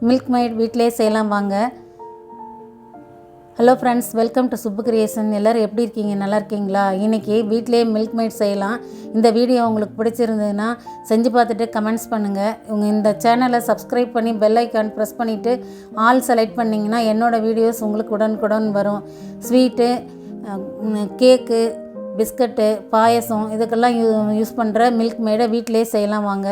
மில்க்மெய்ட் வீட்டிலே செய்யலாம் வாங்க. Hello friends, welcome to Subbu creation. எல்லோரும் எப்படி இருக்கீங்க? நல்லா இருக்கீங்களா? இன்றைக்கி வீட்டிலே மில்க்மெய்ட் செய்யலாம். இந்த வீடியோ உங்களுக்கு பிடிச்சிருந்ததுன்னா செஞ்சு பார்த்துட்டு கமெண்ட்ஸ் பண்ணுங்கள். உங்கள் இந்த சேனலை சப்ஸ்கிரைப் பண்ணி பெல் ஐக்கான் ப்ரெஸ் பண்ணிவிட்டு ஆல் செலக்ட் பண்ணிங்கன்னா என்னோடய வீடியோஸ் உங்களுக்கு உடனுக்குடன் வரும். ஸ்வீட்டு, கேக்கு, பிஸ்கட்டு, பாயசம் இதுக்கெல்லாம் யூஸ் பண்ணுற மில்க்மெய்டை வீட்டிலே செய்யலாம் வாங்க.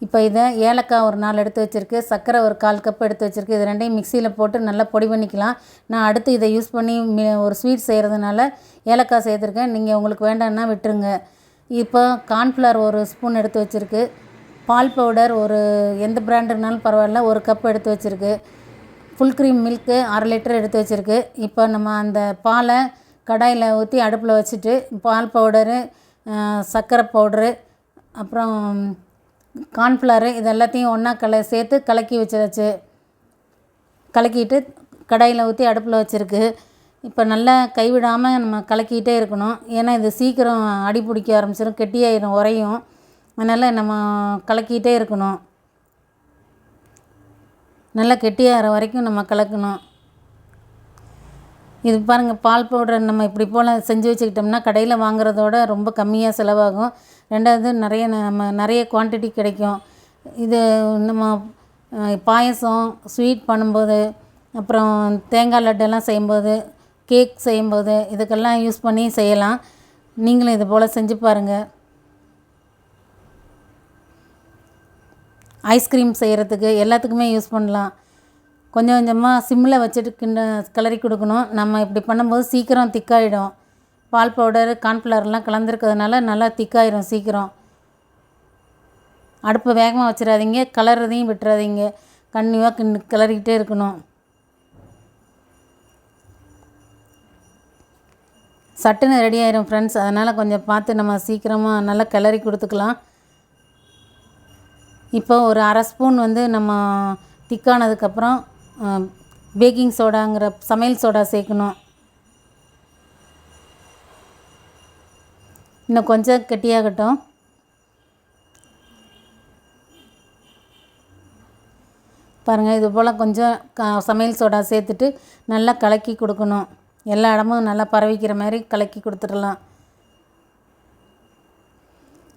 இப்போ இதை ஏலக்காய் ஒரு 4 எடுத்து வச்சுருக்கு, சர்க்கரை ஒரு 1/4 கப் எடுத்து வச்சுருக்கு. இது ரெண்டையும் மிக்சியில் போட்டு நல்லா பொடி பண்ணிக்கலாம். நான் அடுத்து இதை யூஸ் பண்ணி ஒரு ஸ்வீட் செய்கிறதுனால ஏலக்காய் சேர்த்துருக்கேன். நீங்கள் உங்களுக்கு வேண்டாம்னா விட்டுருங்க. இப்போ கார்ன்ஃப்ளவர் ஒரு ஸ்பூன் எடுத்து வச்சுருக்கு, பால் பவுடர் ஒரு எந்த பிராண்டுனாலும் பரவாயில்ல 1 கப் எடுத்து வச்சுருக்கு, ஃபுல் க்ரீம் மில்க்கு 1/2 லிட்டர் எடுத்து வச்சுருக்கு. இப்போ நம்ம அந்த பாலை கடாயில் ஊற்றி அடுப்பில் வச்சுட்டு பால் பவுடரு, சர்க்கரை பவுடரு, அப்புறம் கார்ன்ஃப்ளவரு இது எல்லாத்தையும் ஒன்றா சேர்த்து கலக்கி வச்சாச்சு. கலக்கிட்டு கடாயில் ஊற்றி அடுப்பில் வச்சுருக்கு. இப்போ நல்லா கைவிடாமல் நம்ம கலக்கிட்டே இருக்கணும். ஏன்னா இது சீக்கிரம் அடி பிடிக்க ஆரம்பிச்சிடும், கெட்டியாயிடும், உரையும். அதனால் நம்ம கலக்கிட்டே இருக்கணும். நல்லா கெட்டியாகிற வரைக்கும் நம்ம கலக்கணும். இது பாருங்கள், பால் பவுடர் நம்ம இப்படி போல் செஞ்சு வச்சுக்கிட்டோம்னா கடையில் வாங்குறதோட ரொம்ப கம்மியாக செலவாகும். ரெண்டாவது நிறைய குவான்டிட்டி கிடைக்கும். இது நம்ம பாயசம், ஸ்வீட் பண்ணும்போது, அப்புறம் தேங்காய் லட்டெல்லாம் செய்யும்போது, கேக் செய்யும்போது இதுக்கெல்லாம் யூஸ் பண்ணி செய்யலாம். நீங்களும் இது போல் செஞ்சு பாருங்கள். ஐஸ்கிரீம் செய்கிறதுக்கு எல்லாத்துக்குமே யூஸ் பண்ணலாம். கொஞ்சம் கொஞ்சமாக சிம்மில் வச்சுட்டு கிளறி கொடுக்கணும். நம்ம இப்படி பண்ணும்போது சீக்கிரம் திக்காயிடும். பால் பவுடரு, கார்ன்ஃப்ளவர்லாம் கலந்துருக்கிறதுனால நல்லா திக்காயிடும் சீக்கிரம். அடுப்பை வேகமாக வச்சிடாதீங்க, கலர்றதையும் விட்டுறாதீங்க. கன்னியூவாக கிளறிக்கிட்டே இருக்கணும். சட்டுன்னு ரெடி ஆயிரும் ஃப்ரெண்ட்ஸ். அதனால் கொஞ்சம் பார்த்து நம்ம சீக்கிரமாக நல்லா கிளறி கொடுத்துக்கலாம். இப்போ ஒரு 1/2 ஸ்பூன் நம்ம திக்கானதுக்கப்புறம் பேக்கிங் சோடாங்கிற சமையல் சோடா சேர்க்கணும். இன்னும் கொஞ்சம் கெட்டியாகட்டும். பாருங்கள், இது போல் கொஞ்சம் சமையல் சோடா சேர்த்துட்டு நல்லா கலக்கி கொடுக்கணும். எல்லா இடமும் நல்லா பரவிக்கிற மாதிரி கலக்கி கொடுத்துடலாம்.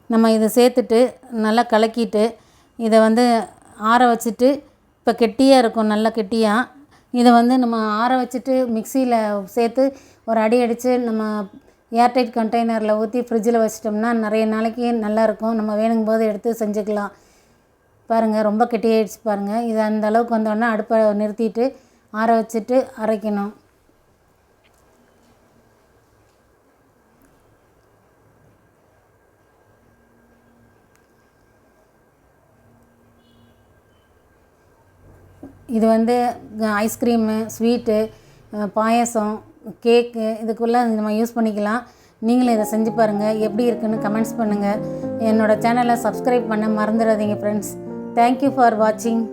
நம்ம இதை சேர்த்துட்டு நல்லா கலக்கிட்டு இதை ஆற வச்சுட்டு, இப்போ கெட்டியாக இருக்கும், நல்லா கெட்டியாக. இதை நம்ம ஆற வச்சுட்டு மிக்சியில் சேர்த்து ஒரு அடி அடித்து நம்ம ஏர்டைட் கண்டெய்னரில் ஊற்றி ஃப்ரிட்ஜில் வச்சிட்டோம்னா நிறைய நாளைக்கு நல்லாயிருக்கும். நம்ம வேணுங்கும் போது எடுத்து செஞ்சுக்கலாம். பாருங்கள், ரொம்ப கெட்டியாகிடுச்சு பாருங்கள். இது அந்த அளவுக்கு வந்தோடனே அடுப்பை நிறுத்திட்டு ஆற வச்சுட்டு அரைக்கணும். இது ஐஸ்கிரீமு, ஸ்வீட்டு, பாயசம், கேக்கு இதுக்குள்ளே நம்ம யூஸ் பண்ணிக்கலாம். நீங்களும் இதை செஞ்சு பாருங்கள். எப்படி இருக்குன்னு கமெண்ட்ஸ் பண்ணுங்கள். என்னோடய சேனலை சப்ஸ்கிரைப் பண்ண மறந்துடாதீங்க ஃப்ரெண்ட்ஸ். தேங்க்யூ ஃபார் வாட்சிங்.